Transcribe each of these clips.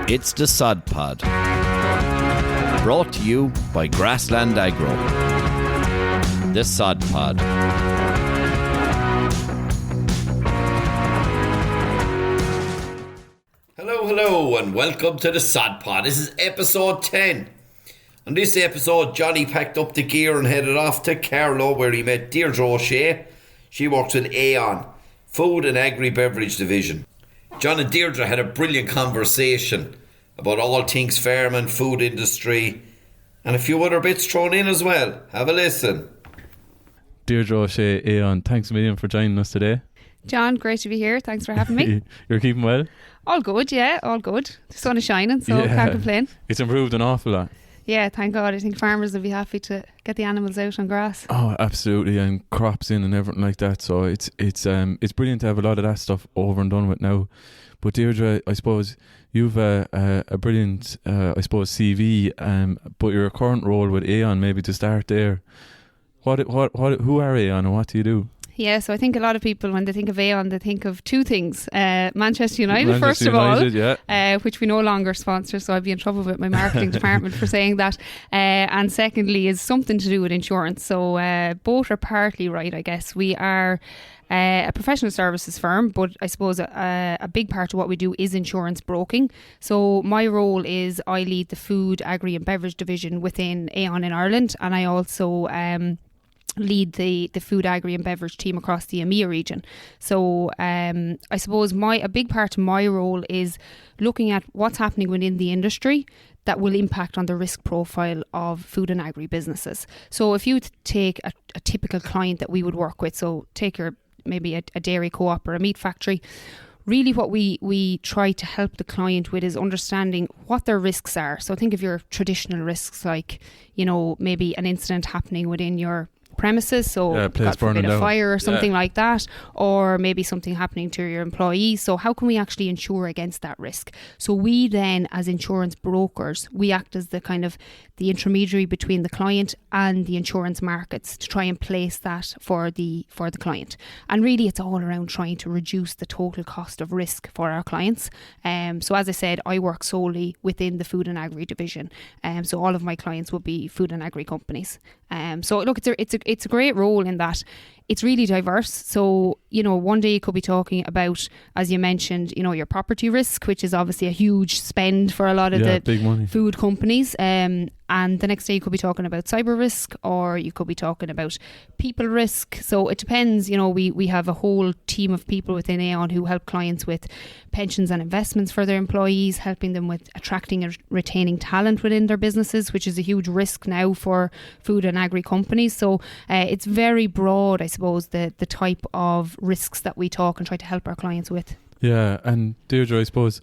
It's the Sod Pod, brought to you by Grassland Agro. The Sod Pod. Hello, and welcome to the Sod Pod. This is episode 10. On this episode, Johnny packed up the gear and headed off to Carlow, where he met Deirdre O'Shea. She works with AON, Food and Agri beverage division. John and Deirdre had a brilliant conversation about all things farming, food industry, and a few other bits thrown in as well. Have a listen. Deirdre O'Shea, AON, thanks a million for joining us today. John, great to be here. Thanks for having me. You're keeping well? All good, yeah, all good. The sun is shining, so can't complain. It's improved an awful lot. Yeah, thank God. I think farmers will be happy to get the animals out on grass. Oh, absolutely, and crops in and everything like that. So it's brilliant to have a lot of that stuff over and done with now. But Deirdre, I suppose you've a brilliant, CV. But your current role with AON, maybe to start there. Who are AON and what do you do? Yeah, so I think a lot of people, when they think of AON, they think of two things. Manchester United, first of all, which we no longer sponsor, so I'd be in trouble with my marketing department for saying that. And secondly is something to do with insurance. So both are partly right, I guess. We are a professional services firm, but I suppose a big part of what we do is insurance broking. So my role is I lead the Food, Agri and Beverage division within AON in Ireland, and I also lead the Food, Agri and Beverage team across the EMEA region. So I suppose a big part of my role is looking at what's happening within the industry that will impact on the risk profile of food and agri businesses. So if you take a typical client that we would work with, so take maybe a dairy co-op or a meat factory, really what we try to help the client with is understanding what their risks are. So think of your traditional risks, like, maybe an incident happening within your premises, so God forbid a fire or something like that, or maybe something happening to your employees. So how can we actually insure against that risk? So we then, as insurance brokers, we act as the kind of the intermediary between the client and the insurance markets to try and place that for the client. And really it's all around trying to reduce the total cost of risk for our clients. So as I said, I work solely within the Food and Agri division. So all of my clients will be food and agri companies. So look, it's a great role in that it's really diverse. So, one day you could be talking about, as you mentioned, your property risk, which is obviously a huge spend for a lot of the big money food companies. And the next day you could be talking about cyber risk, or you could be talking about people risk. So it depends. We have a whole team of people within AON who help clients with pensions and investments for their employees, helping them with attracting and retaining talent within their businesses, which is a huge risk now for food and agri companies. So it's very broad, I suppose, the type of risks that we talk and try to help our clients with. Yeah, and Deirdre, I suppose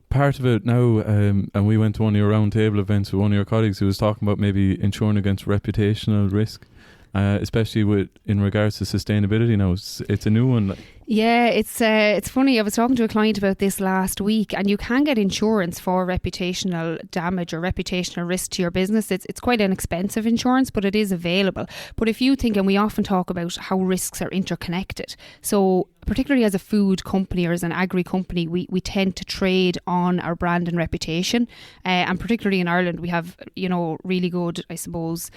part of it now, and we went to one of your roundtable events with one of your colleagues who was talking about maybe insuring against reputational risk, especially in regards to sustainability now. It's a new one. Yeah, it's funny. I was talking to a client about this last week, and you can get insurance for reputational damage or reputational risk to your business. It's quite an expensive insurance, but it is available. But if you think, and we often talk about how risks are interconnected. So particularly as a food company or as an agri company, we tend to trade on our brand and reputation. And particularly in Ireland, we have, really good, I suppose,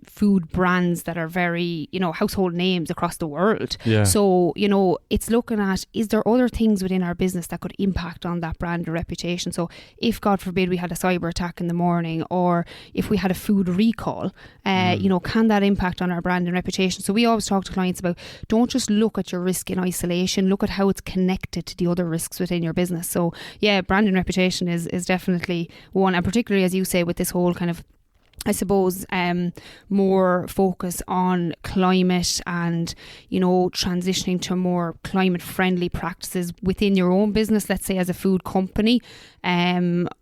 food brands that are very, household names across the world. Yeah. So, it's looking at, is there other things within our business that could impact on that brand or reputation? So if, God forbid, we had a cyber attack in the morning, or if we had a food recall, can that impact on our brand and reputation? So we always talk to clients about, don't just look at your risk in isolation, look at how it's connected to the other risks within your business. So yeah, brand and reputation is definitely one, and particularly, as you say, with this whole kind of, I suppose, more focus on climate and, transitioning to more climate friendly practices within your own business, let's say as a food company,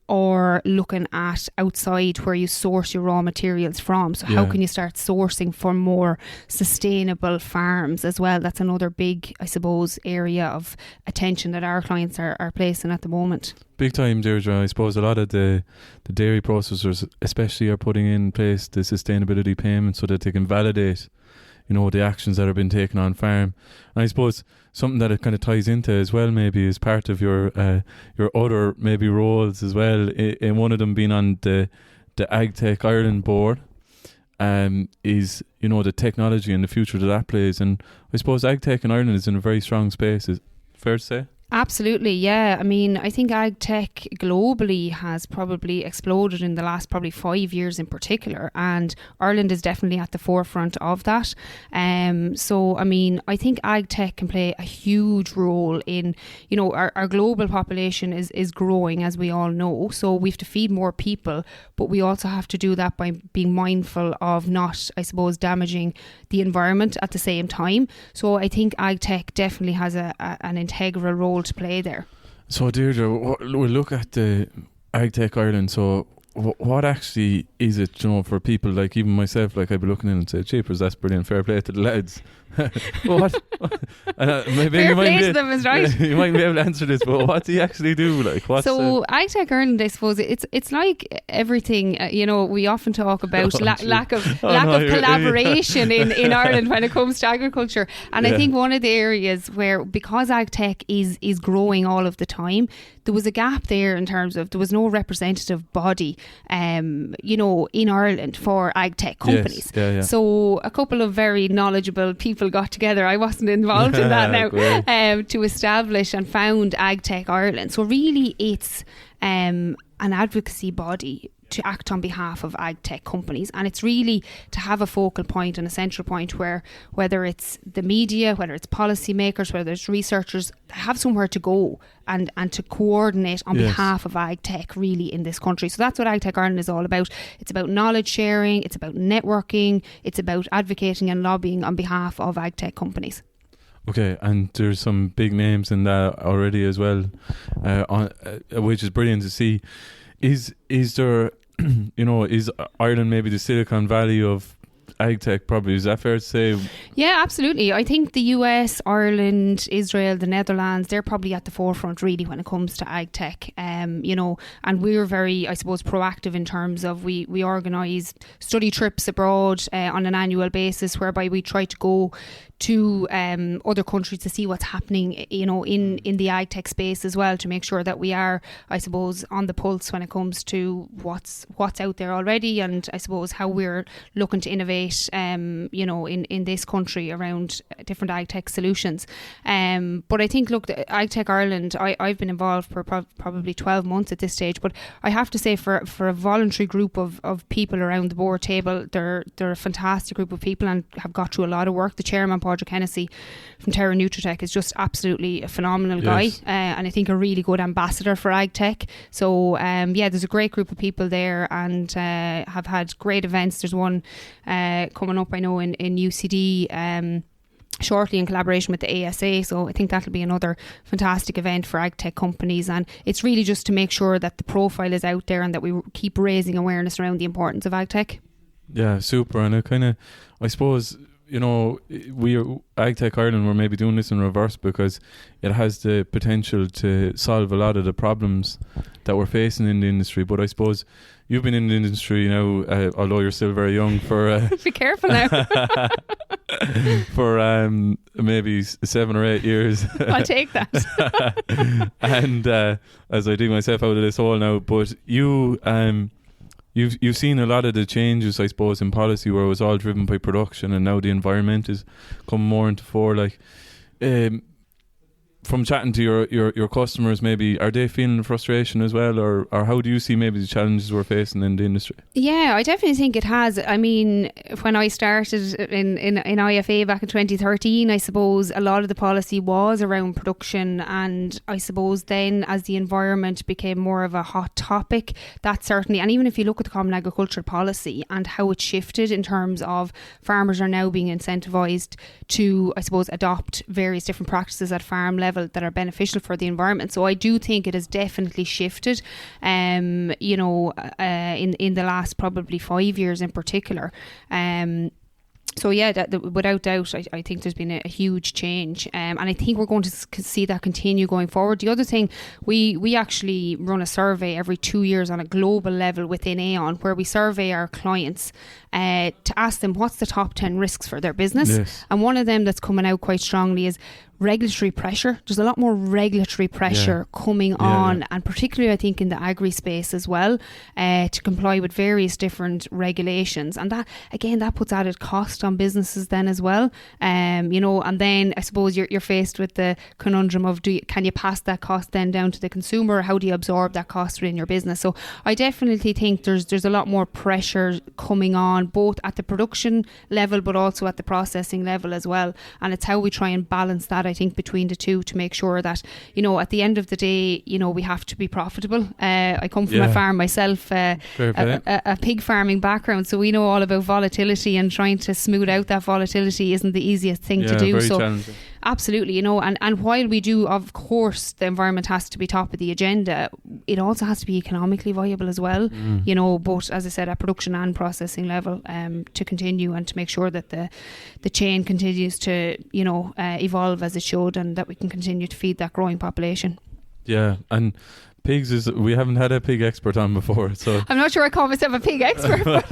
or looking at outside where you source your raw materials from. So how can you start sourcing for more sustainable farms as well? That's another big, I suppose, area of attention that our clients are placing at the moment. Big time, Deirdre. I suppose a lot of the dairy processors especially are putting in place the sustainability payments so that they can validate the actions that have been taken on farm. And I suppose something that it kind of ties into as well, maybe, is part of your other maybe roles as well. In one of them being on the AgTech Ireland board, is the technology and the future that plays. And I suppose AgTech in Ireland is in a very strong space. Is it fair to say? Absolutely, yeah. I mean, I think ag tech globally has probably exploded in the last probably 5 years in particular, and Ireland is definitely at the forefront of that. So, I mean, I think ag tech can play a huge role in, our global population is growing, as we all know. So we have to feed more people, but we also have to do that by being mindful of not, I suppose, damaging the environment at the same time. So I think ag tech definitely has an integral role to play there. So Deirdre, we'll look at the AgTech Ireland. So what actually is it, for people like even myself, like I'd be looking in and say, cheapers, that's brilliant, fair play to the lads. What? Maybe fair play to them is right. You might be able to answer this, but what do you actually do? So AgTech Ireland, I suppose it's like everything. We often talk about lack of collaboration in Ireland when it comes to agriculture, and I think one of the areas where, because AgTech is growing all of the time, there was a gap there in terms of there was no representative body, in Ireland for AgTech companies. Yes. Yeah. So a couple of very knowledgeable people got together. I wasn't involved in that now, to establish and found AgTech Ireland. So really it's an advocacy body to act on behalf of AgTech companies, and it's really to have a focal point and a central point where, whether it's the media, whether it's policymakers, whether it's researchers, have somewhere to go and to coordinate on behalf of AgTech really in this country. So that's what AgTech Ireland is all about. It's about knowledge sharing, it's about networking, it's about advocating and lobbying on behalf of AgTech companies. Okay, and there's some big names in that already as well, which is brilliant to see. Is there, is Ireland maybe the Silicon Valley of AgTech probably? Is that fair to say? Yeah, absolutely. I think the US, Ireland, Israel, the Netherlands, they're probably at the forefront really when it comes to AgTech. And we're very, I suppose, proactive in terms of we organise study trips abroad on an annual basis, whereby we try to go to other countries to see what's happening, in the AgTech space as well, to make sure that we are, I suppose, on the pulse when it comes to what's out there already, and I suppose how we're looking to innovate, in this country around different AgTech solutions. But I think, look, AgTech Ireland, I've been involved for probably 12 months at this stage, but I have to say for a voluntary group of people around the board table, they're a fantastic group of people and have got through a lot of work. The chairman, Padraig Hennessy from Terra Nutritech, is just absolutely a phenomenal guy, and I think a really good ambassador for AgTech. So there's a great group of people there, and have had great events. There's one coming up, I know, in UCD shortly in collaboration with the ASA, so I think that'll be another fantastic event for AgTech companies, and it's really just to make sure that the profile is out there and that we keep raising awareness around the importance of AgTech. Yeah, super. And I suppose, we AgTech Ireland, we're maybe doing this in reverse because it has the potential to solve a lot of the problems that we're facing in the industry. But I suppose you've been in the industry now, although you're still very young, for be careful now. For maybe 7 or 8 years. I'll take that. And as I dig myself out of this hole now, but You've seen a lot of the changes, I suppose, in policy where it was all driven by production, and now the environment is coming more into fore. Like, from chatting to your customers, maybe, are they feeling frustration as well, or how do you see maybe the challenges we're facing in the industry? Yeah, I definitely think it has. I mean, when I started in IFA back in 2013, I suppose a lot of the policy was around production, and I suppose then as the environment became more of a hot topic, that certainly, and even if you look at the Common Agricultural Policy and how it shifted in terms of farmers are now being incentivised to, I suppose, adopt various different practices at farm level that are beneficial for the environment. So I do think it has definitely shifted, in the last probably 5 years in particular. So yeah, without doubt, I think there's been a huge change, and I think we're going to see that continue going forward. The other thing, we actually run a survey every 2 years on a global level within AON, where we survey our clients to ask them what's the top 10 risks for their business. Yes. And one of them that's coming out quite strongly is regulatory pressure. There's a lot more regulatory pressure coming on, and particularly I think in the agri space as well, to comply with various different regulations, and that again, that puts added cost on businesses then as well. You know, and then I suppose you're faced with the conundrum of can you pass that cost then down to the consumer, or how do you absorb that cost within your business? So I definitely think there's a lot more pressure coming on, both at the production level but also at the processing level as well, and it's how we try and balance that, I think, between the two, to make sure that, you know, at the end of the day, you know, we have to be profitable. I come from a farm myself, a pig farming background, so we know all about volatility, and trying to smooth out that volatility isn't the easiest thing to do. Very so challenging. Absolutely, you know, and while we do, of course, the environment has to be top of the agenda, it also has to be economically viable as well, you know, both, as I said, at production and processing level, to continue and to make sure that the chain continues to, you know, evolve as it should, and that we can continue to feed that growing population. Yeah, and pigs we haven't had a pig expert on before, so I'm not sure I call myself a pig expert.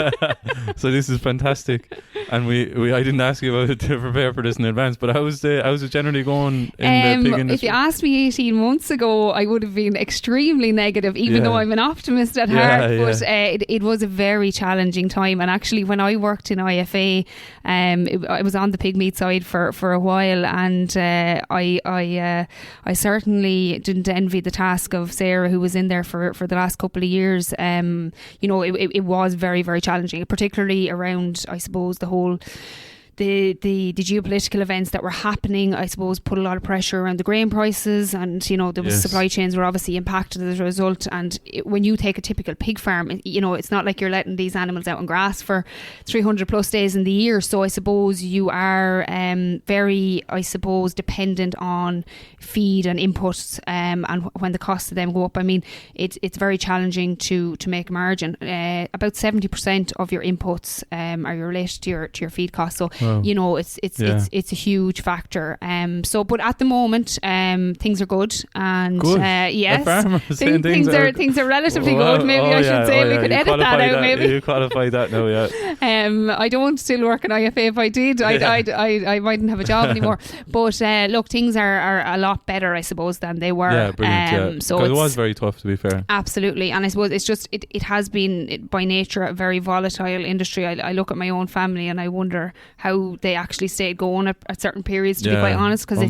So this is fantastic, and I didn't ask you about it to prepare for this in advance, but how's it generally going in the pig industry? If you asked me 18 months ago, I would have been extremely negative, even though I'm an optimist at heart. But it was a very challenging time, and actually when I worked in IFA, I was on the pig meat side for a while, and I certainly didn't envy the task of Sarah, who was in there for the last couple of years. You know, it was very, very challenging, particularly around, I suppose, the whole the geopolitical events that were happening, I suppose, put a lot of pressure around the grain prices, and you know, the supply chains were obviously impacted as a result. And when you take a typical pig farm, you know, it's not like you're letting these animals out on grass for 300 plus days in the year. So I suppose you are very, I suppose, dependent on feed and inputs, and when the costs of them go up, I mean, it's very challenging to make a margin. About 70% of your inputs are related to your feed costs. So you know, it's a huge factor. So, but at the moment, things are good, and yes, things are relatively good. Maybe I should say we could edit that out. Maybe you qualify that now. Yeah. I don't still work in IFA. If I did, I mightn't have a job anymore. But look, things are a lot better, I suppose, than they were. Yeah, brilliant. So it was very tough, to be fair. Absolutely, and I suppose it's just it has been by nature a very volatile industry. I look at my own family and I wonder how they actually stayed going at certain periods, to be quite honest, because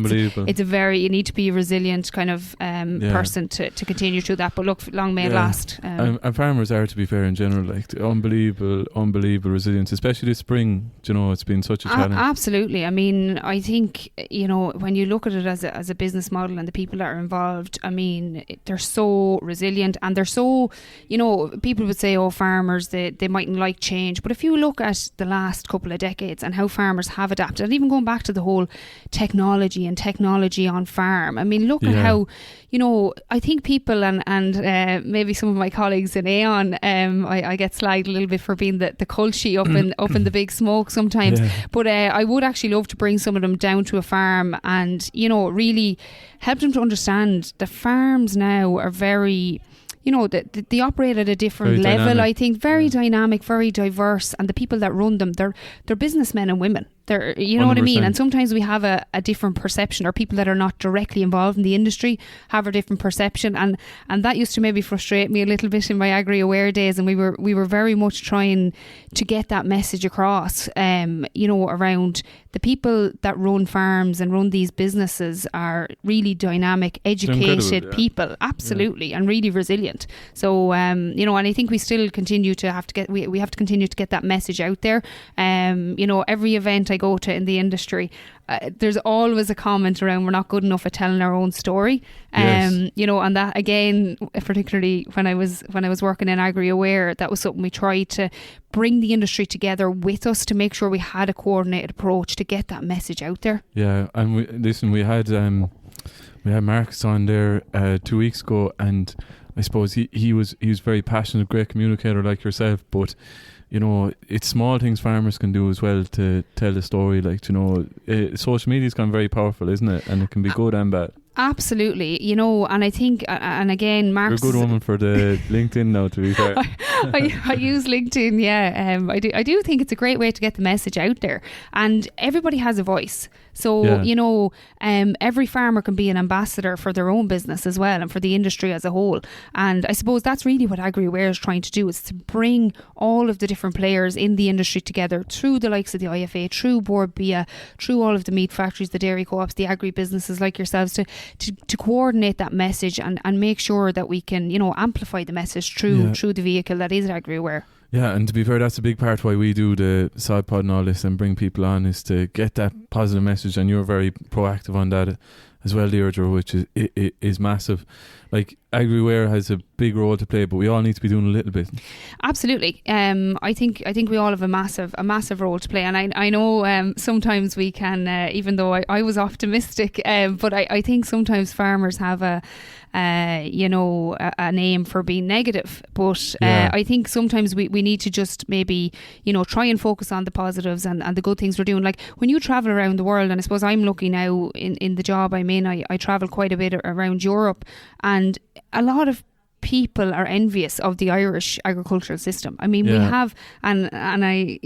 it's a very, you need to be a resilient kind of person to continue through that. But look, long may it last. And farmers are, to be fair, in general, like unbelievable resilience, especially this spring. You know, it's been such a challenge. Absolutely. I mean, I think, you know, when you look at it as a business model and the people that are involved, I mean, they're so resilient, and they're so, you know, people would say, oh, farmers, they mightn't like change, but if you look at the last couple of decades and how farmers have adapted, and even going back to the whole technology on farm, I mean, look at how, you know, I think people and maybe some of my colleagues in AON, I get slagged a little bit for being the culture up in the big smoke sometimes, but I would actually love to bring some of them down to a farm and, you know, really help them to understand the farms now are very, you know, they operate at a different level, dynamic. I think very dynamic, very diverse, and the people that run them, they're businessmen and women. They're, you know 100%. What I mean? And sometimes we have a different perception, or people that are not directly involved in the industry have a different perception, and that used to maybe frustrate me a little bit in my Agri Aware days, and we were very much trying to get that message across, you know, around the people that run farms and run these businesses are really dynamic, educated people, absolutely, and really resilient. So, you know, and I think we still continue to have to get, we have to continue to get that message out there. You know, every event I go to in the industry, there's always a comment around we're not good enough at telling our own story. You know, and that again, particularly when I was working in Agri Aware, that was something we tried to bring the industry together with us to make sure we had a coordinated approach to get that message out there. Yeah, and we had Marcus on there 2 weeks ago, and I suppose he was very passionate, great communicator like yourself, but you know, it's small things farmers can do as well to tell the story. Like, you know, social media's gone very powerful, isn't it? And it can be good and bad. Absolutely, you know, and I think, and again, Mark's... You're a good woman for the LinkedIn now, to be fair. I use LinkedIn, yeah. I do think it's a great way to get the message out there, and everybody has a voice. So, you know, every farmer can be an ambassador for their own business as well, and for the industry as a whole. And I suppose that's really what AgriWare is trying to do, is to bring all of the different players in the industry together through the likes of the IFA, through Board BIA, through all of the meat factories, the dairy co-ops, the agri-businesses like yourselves, to coordinate that message and make sure that we can, you know, amplify the message through the vehicle that is AgriWare. Yeah, and to be fair, that's a big part why we do the sod pod and all this and bring people on, is to get that positive message. And you're very proactive on that as well, Deirdre, which is massive. Like, AgriWare has a big role to play, but we all need to be doing a little bit. Absolutely. I think we all have a massive role to play, and I know sometimes we can, even though I was optimistic, but I think sometimes farmers have a name for being negative, but I think sometimes we need to just maybe, you know, try and focus on the positives and the good things we're doing. Like, when you travel around the world, and I suppose I'm lucky now in the job I'm in, I travel quite a bit around Europe, and a lot of people are envious of the Irish agricultural system. I mean, we have, and I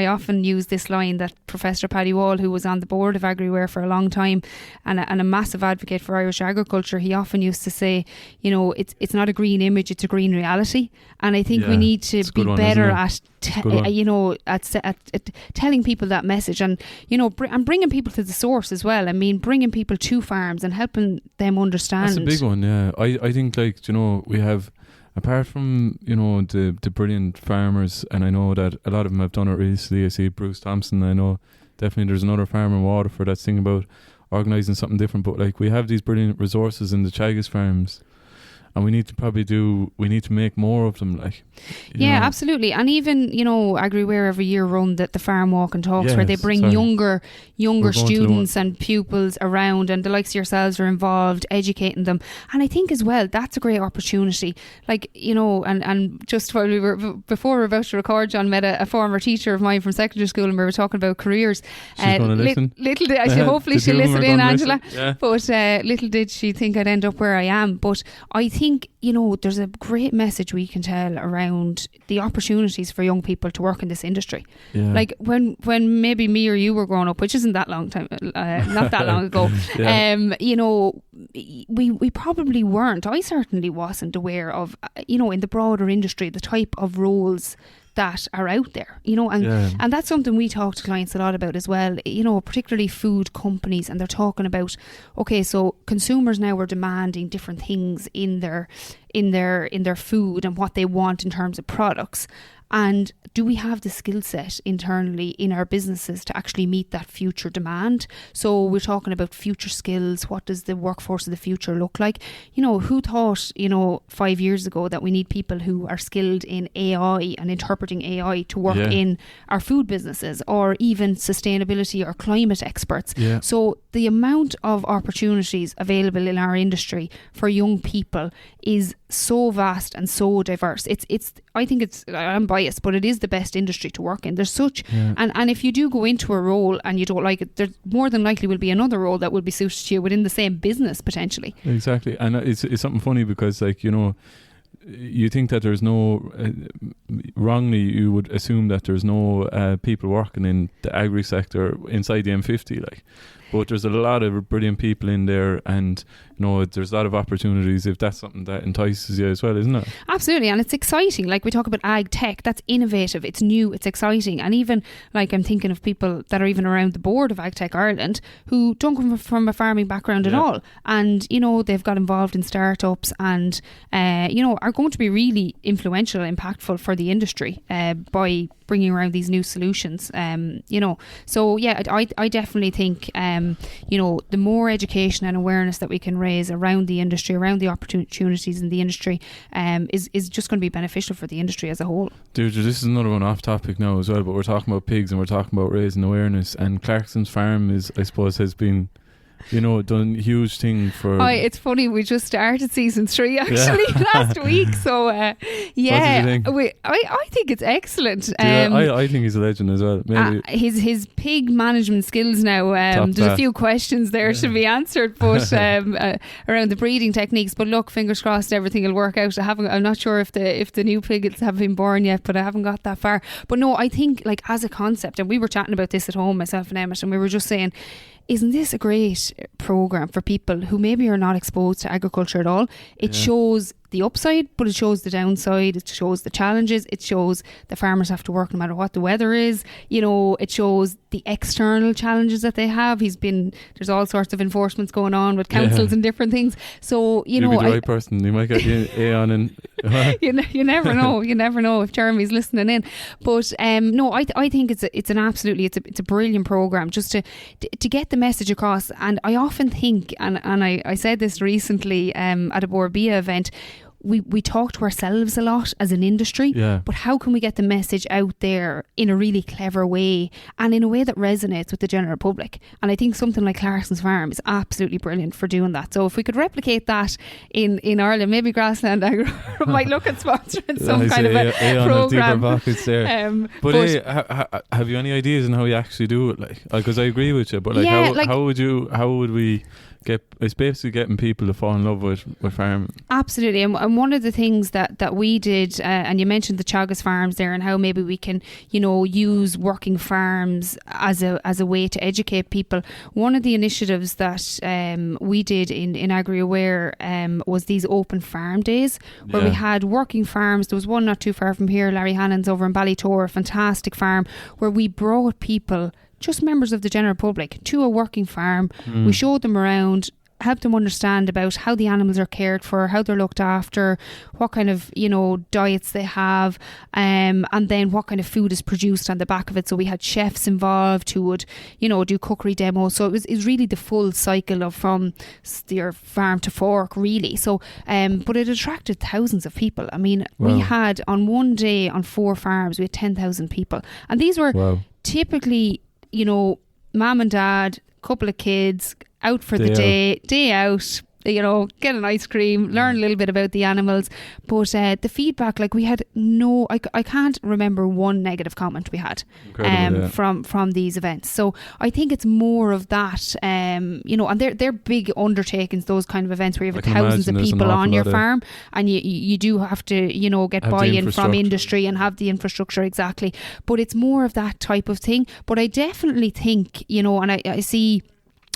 often use this line that Professor Paddy Wall, who was on the board of AgriWare for a long time and a massive advocate for Irish agriculture, he often used to say, you know, it's not a green image, it's a green reality. And I think we need to be better at telling people that message, and, you know, and bringing people to the source as well. I mean, bringing people to farms and helping them understand. That's a big one, yeah. I think, like, you know, we have, apart from, you know, the brilliant farmers, and I know that a lot of them have done it recently. I see Bruce Thompson. I know definitely there's another farmer in Waterford that's thinking about organising something different. But, like, we have these brilliant resources in the Chagas farms, and we need to make more of them, like. Yeah, absolutely. And even, you know, AgriWare every year run the farm walk and talks, where they bring younger students and pupils around, and the likes of yourselves are involved, educating them. And I think as well, that's a great opportunity. Like, you know, and just while before we were about to record, John met a former teacher of mine from secondary school, and we were talking about careers. She's going to listen. Hopefully she'll listen in, Angela. Yeah. But little did she think I'd end up where I am. But I think, you know, there's a great message we can tell around the opportunities for young people to work in this industry. Yeah. Like, when maybe me or you were growing up, which isn't that long time, not that long ago, you know, we probably weren't. I certainly wasn't aware of, you know, in the broader industry, the type of roles that are out there, you know, and that's something we talk to clients a lot about as well, you know, particularly food companies, and they're talking about, okay, so consumers now are demanding different things in their food and what they want in terms of products. And do we have the skill set internally in our businesses to actually meet that future demand? So we're talking about future skills. What does the workforce of the future look like? You know, who thought, you know, 5 years ago that we need people who are skilled in AI and interpreting AI to work in our food businesses, or even sustainability or climate experts? Yeah. So the amount of opportunities available in our industry for young people is so vast and so diverse. I think I'm biased, but it is the best industry to work in. There's such, and if you do go into a role and you don't like it, there more than likely will be another role that will be suited to you within the same business potentially. Exactly. And it's something funny, because, like, you know, you think that there's no, wrongly you would assume that there's no people working in the agri sector inside the M50, like. But there's a lot of brilliant people in there, and, you know, there's a lot of opportunities if that's something that entices you as well, isn't it? Absolutely, and it's exciting. Like, we talk about ag tech, that's innovative, it's new, it's exciting. And even, like, I'm thinking of people that are even around the board of Ag Tech Ireland who don't come from a farming background at all. And, you know, they've got involved in startups and, you know, are going to be really influential, impactful for the industry by bringing around these new solutions, you know. So yeah, I definitely think, you know, the more education and awareness that we can raise around the industry, around the opportunities in the industry, is just going to be beneficial for the industry as a whole. Deirdre, this is another one off topic now as well, but we're talking about pigs and we're talking about raising awareness, and Clarkson's Farm is, I suppose, has been done huge thing for. It's funny, we just started season 3 actually last week. So What did you think? I think it's excellent. I think he's a legend as well. Maybe. His pig management skills now. There's a few questions there to be answered, but around the breeding techniques. But look, fingers crossed, everything will work out. I'm not sure if the new piglets have been born yet, but I haven't got that far. But no, I think like as a concept, and we were chatting about this at home, myself and Emmett, and we were just saying, isn't this a great programme for people who maybe are not exposed to agriculture at all? It shows the upside, but it shows the downside. It shows the challenges. It shows the farmers have to work no matter what the weather is. It shows the external challenges that they have. There's all sorts of enforcements going on with councils and different things. So, You'll be the right person. You might get AON in. You never know. You never know if Jeremy's listening in. But no, I think it's a brilliant programme just to get the message across. And I often think, and I said this recently at a Borbia event, we talk to ourselves a lot as an industry, but how can we get the message out there in a really clever way and in a way that resonates with the general public? And I think something like Clarkson's Farm is absolutely brilliant for doing that. So if we could replicate that in Ireland, maybe Grassland Agro might look at sponsoring some kind of a programme. But have you any ideas on how you actually do it? Because I agree with you, but how would we it's basically getting people to fall in love with farming. Absolutely. And one of the things that we did, and you mentioned the Teagasc farms there, and how maybe we can use working farms as a way to educate people. One of the initiatives that we did in Agri Aware was these open farm days where we had working farms. There was one not too far from here, Larry Hannon's over in Ballytor, a fantastic farm, where we brought people, just members of the general public, to a working farm. We showed them around, help them understand about how the animals are cared for, how they're looked after, what kind of diets they have, and then what kind of food is produced on the back of it. So we had chefs involved who would do cookery demos. So it was really the full cycle of from your farm to fork, really. So but it attracted thousands of people. I mean, we had on one day on 4 farms we had 10,000 people, and these were typically mum and dad, couple of kids out for the day out, get an ice cream, learn a little bit about the animals. But the feedback, we had I can't remember one negative comment we had from these events. So I think it's more of that, and they're big undertakings, those kind of events where you have thousands of people on your farm, and you do have to get buy-in from industry and have the infrastructure, exactly. But it's more of that type of thing. But I definitely think, and I see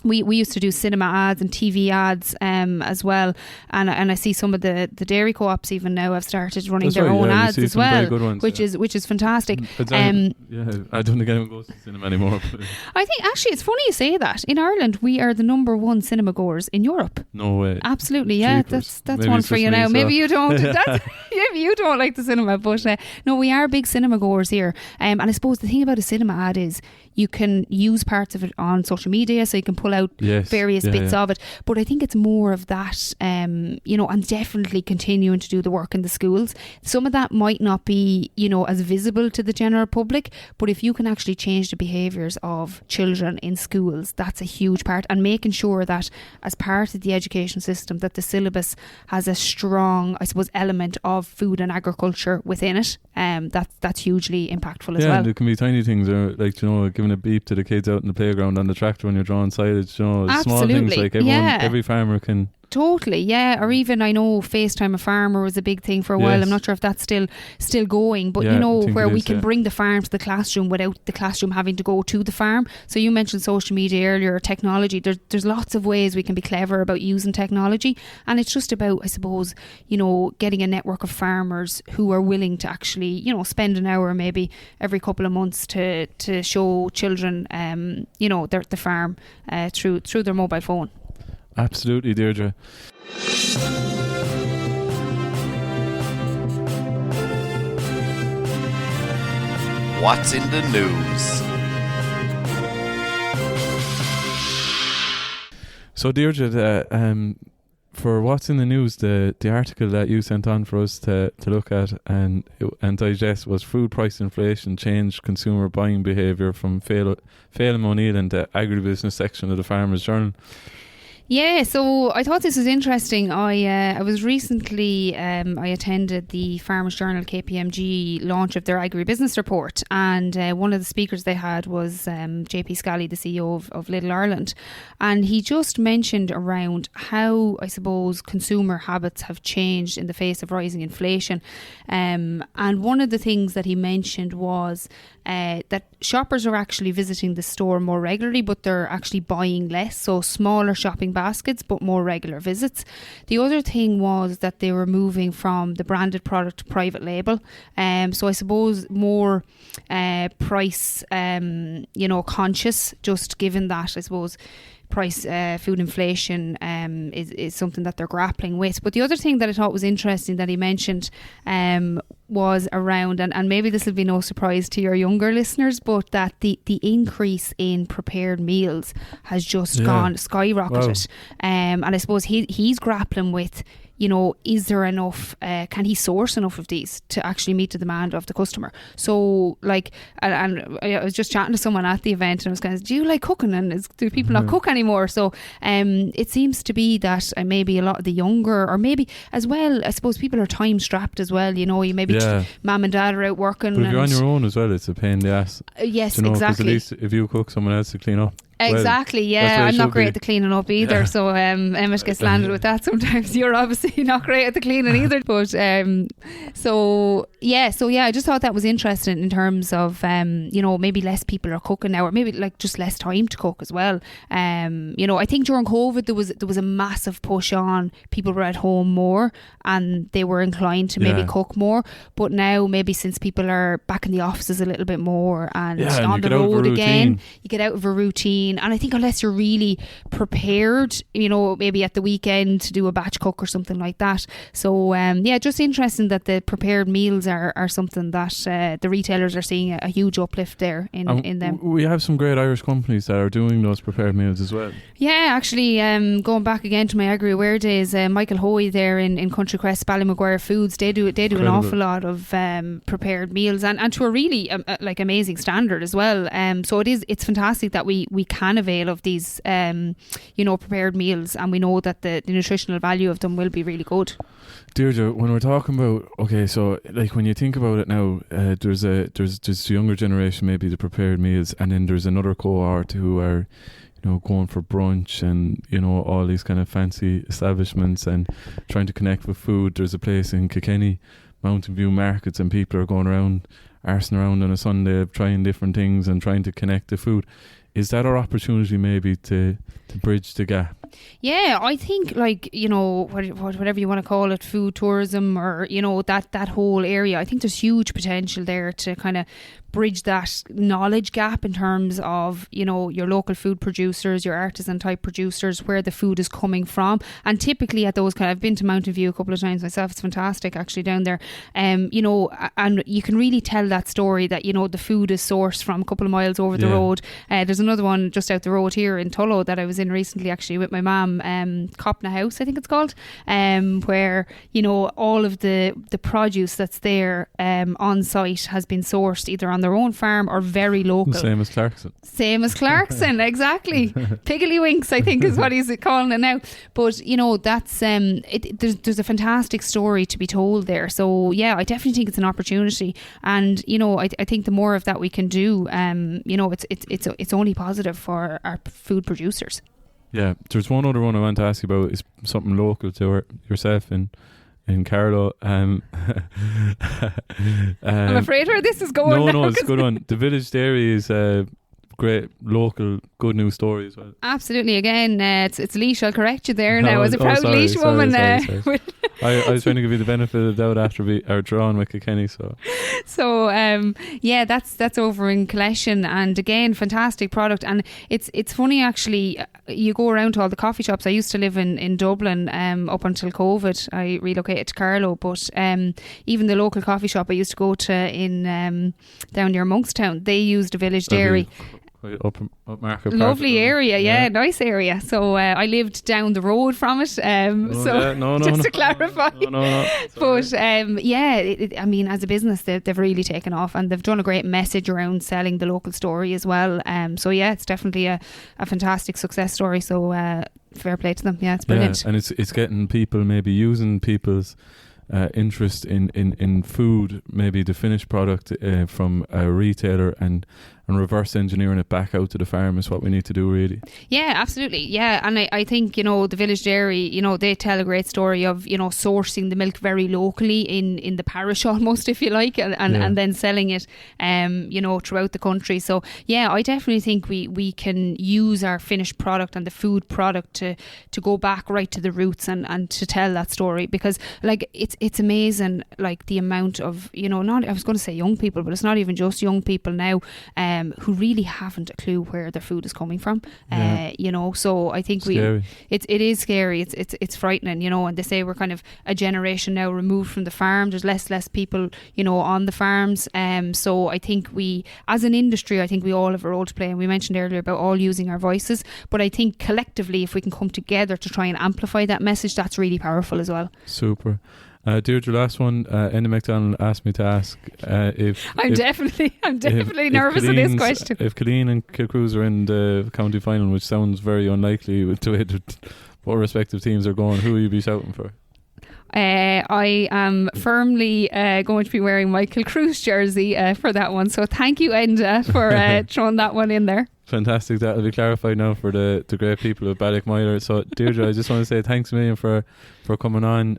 we used to do cinema ads and TV ads as well, and I see some of the dairy co-ops even now have started running their own ads as well, which is fantastic. I don't think anyone goes to cinema anymore. I think actually it's funny you say that. In Ireland we are the number 1 cinema goers in Europe. No way. Absolutely, yeah. Jeepers. That's maybe one for you now. Maybe you don't. Maybe you don't like the cinema, but no, we are big cinema goers here. And I suppose the thing about a cinema ad is you can use parts of it on social media, so you can pull out various bits of it. But I think it's more of that, and definitely continuing to do the work in the schools. Some of that might not be, as visible to the general public, but if you can actually change the behaviours of children in schools, that's a huge part. And making sure that as part of the education system, that the syllabus has a strong, I suppose, element of food and agriculture within it. That's hugely impactful as well. Yeah, there can be tiny things, giving a beep to the kids out in the playground on the tractor when you're drawing silage. Small things like every farmer can. Totally, yeah. Or even I know FaceTime a farmer was a big thing for a while. I'm not sure if that's still going, but where we can bring the farm to the classroom without the classroom having to go to the farm. So you mentioned social media earlier, or technology. There's lots of ways we can be clever about using technology, and it's just about, I suppose, getting a network of farmers who are willing to actually, spend an hour maybe every couple of months to show children, the farm through their mobile phone. Absolutely, Deirdre. What's in the news? So Deirdre, for what's in the news, the article that you sent on for us to look at and digest was food price inflation changed consumer buying behaviour from Phelim O'Neill in the agribusiness section of the Farmers Journal. Yeah, so I thought this was interesting. I was recently, I attended the Farmers Journal KPMG launch of their agribusiness report, and one of the speakers they had was JP Scally, the CEO of Little Ireland, and he just mentioned around how, I suppose, consumer habits have changed in the face of rising inflation. And one of the things that he mentioned was that shoppers are actually visiting the store more regularly, but they're actually buying less, so smaller shopping baskets but more regular visits. The other thing was that they were moving from the branded product to private label, so I suppose more price conscious, just given that I suppose price food inflation is something that they're grappling with. But the other thing that I thought was interesting that he mentioned was around, and maybe this will be no surprise to your younger listeners, but that the increase in prepared meals has just gone skyrocketed. Wow. And I suppose he's grappling with, is there enough, can he source enough of these to actually meet the demand of the customer? So and I was just chatting to someone at the event and I was kind of, do you like cooking, and do people not cook anymore? So it seems to be that maybe a lot of the younger, or maybe as well, I suppose people are time strapped as well, you maybe mum and dad are out working. But if you're on your own as well, it's a pain in the ass. Yes, exactly. At least if you cook, someone else to clean up. Exactly, yeah. I'm not great at the cleaning up either, so Emmett gets landed with that sometimes. You're obviously not great at the cleaning either, but so I just thought that was interesting in terms of maybe less people are cooking now, or maybe like just less time to cook as well. I think during COVID there was a massive push on, people were at home more and they were inclined to maybe cook more, but now maybe since people are back in the offices a little bit more and on the road again, you get out of a routine. And I think unless you're really prepared, maybe at the weekend to do a batch cook or something like that. So just interesting that the prepared meals are something that the retailers are seeing a huge uplift there in them. We have some great Irish companies that are doing those prepared meals as well. Yeah, actually, going back again to my Agri-Aware days, Michael Hoey there in Country Crest, Ballymaguire Foods, they do an awful lot of prepared meals and to a really amazing standard as well. So it's fantastic that we can avail of these prepared meals, and we know that the nutritional value of them will be really good. Deirdre, when we're talking about, so like when you think about it now, there's the younger generation, maybe the prepared meals, and then there's another cohort who are going for brunch and all these kind of fancy establishments and trying to connect with food. There's a place in Kilkenny, Mountain View Markets, and people are going around arsing around on a Sunday trying different things and trying to connect to food. Is that our opportunity maybe to bridge the gap? Yeah, I think whatever you want to call it, food tourism or that whole area, I think there's huge potential there to kind of bridge that knowledge gap in terms of your local food producers, your artisan type producers, where the food is coming from. And typically at those I've been to Mountain View a couple of times myself, it's fantastic actually down there, and you can really tell that story that the food is sourced from a couple of miles over the road. There's another one just out the road here in Tullow that I was in recently actually with my mum, Copna House I think it's called, where all of the produce that's there on site has been sourced either on their own farm or very local. Same as Clarkson, exactly. Piggly-winks I think is what he's calling it now. But that's there's a fantastic story to be told there. So yeah, I definitely think it's an opportunity, and I think the more of that we can do, it's only positive for our food producers. Yeah, there's one other one I want to ask you about. Is something local to yourself in Carlow. I'm afraid where this is going. No, it's a good one. The Village Dairy is a great local good news story as well. Absolutely. Again, it's Laois. I'll correct you there now. As a proud Laois woman. Sorry. I was trying to give you the benefit of the doubt after our draw on with Kilkenny. So that's over in Collection, and again, fantastic product. And it's funny actually. You go around to all the coffee shops. I used to live in Dublin up until COVID. I relocated to Carlow, but even the local coffee shop I used to go to in down near Monkstown, they used a Village Dairy. quite up market. Lovely area, nice area. So I lived down the road from it. To clarify. But I mean, as a business, they've really taken off, and they've done a great message around selling the local story as well. It's definitely a fantastic success story. So fair play to them. Yeah, it's brilliant. And it's getting people maybe using people's interest in food, maybe the finished product from a retailer, and reverse engineering it back out to the farm is what we need to do, really. Yeah, absolutely. Yeah, and I think, the Village Dairy, they tell a great story of, sourcing the milk very locally in the parish almost, if you like, and then selling it, throughout the country. So, yeah, I definitely think we can use our finished product and the food product to go back right to the roots and to tell that story, because, like, it's amazing, like, the amount of, I was going to say young people, but it's not even just young people now, who really haven't a clue where their food is coming from. So I think it is scary. It's frightening, and they say we're kind of a generation now removed from the farm. There's less people, on the farms. So I think we, as an industry, I think we all have a role to play. And we mentioned earlier about all using our voices, but I think collectively, if we can come together to try and amplify that message, that's really powerful as well. Super. Deirdre, last one. Enda McDonald asked me to ask if I'm definitely nervous in this question. If Killeen and Kilcrews are in the county final, which sounds very unlikely with the way that both respective teams are going, who will you be shouting for? I am firmly going to be wearing my Kilcrews jersey for that one. So thank you, Enda, for throwing that one in there. Fantastic. That'll be clarified now for the great people of Ballycmyler. So Deirdre, I just want to say thanks a million for coming on.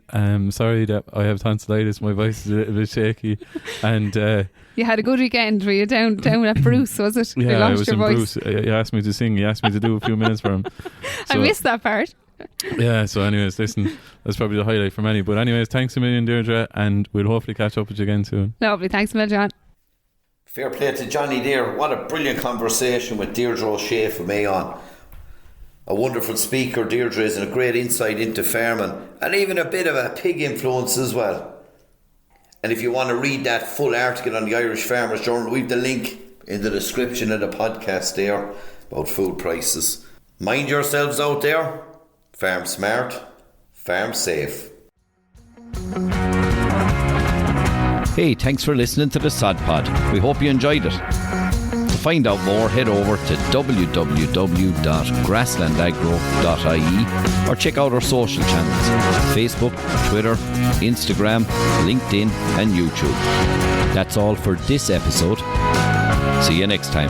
Sorry that I have tonsillitis, my voice is a little bit shaky, and you had a good weekend. Were you down at Bruce, was it? Yeah, I was in Bruce. He asked me to sing, he asked me to do a few minutes for him, so, I missed that part. Yeah, so anyways, listen, that's probably the highlight for many, but anyways, thanks a million, Deirdre, and we'll hopefully catch up with you again soon. Lovely, thanks a million, John. Fair play to Johnny there. What a brilliant conversation with Deirdre O'Shea from AON. A wonderful speaker, Deirdre is, and a great insight into farming, and even a bit of a pig influence as well. And if you want to read that full article on the Irish Farmers Journal, we've the link in the description of the podcast there about food prices. Mind yourselves out there. Farm smart, farm safe. Hey, thanks for listening to the Sod Pod. We hope you enjoyed it. To find out more, head over to www.grasslandagro.ie or check out our social channels: Facebook, Twitter, Instagram, LinkedIn and YouTube. That's all for this episode. See you next time.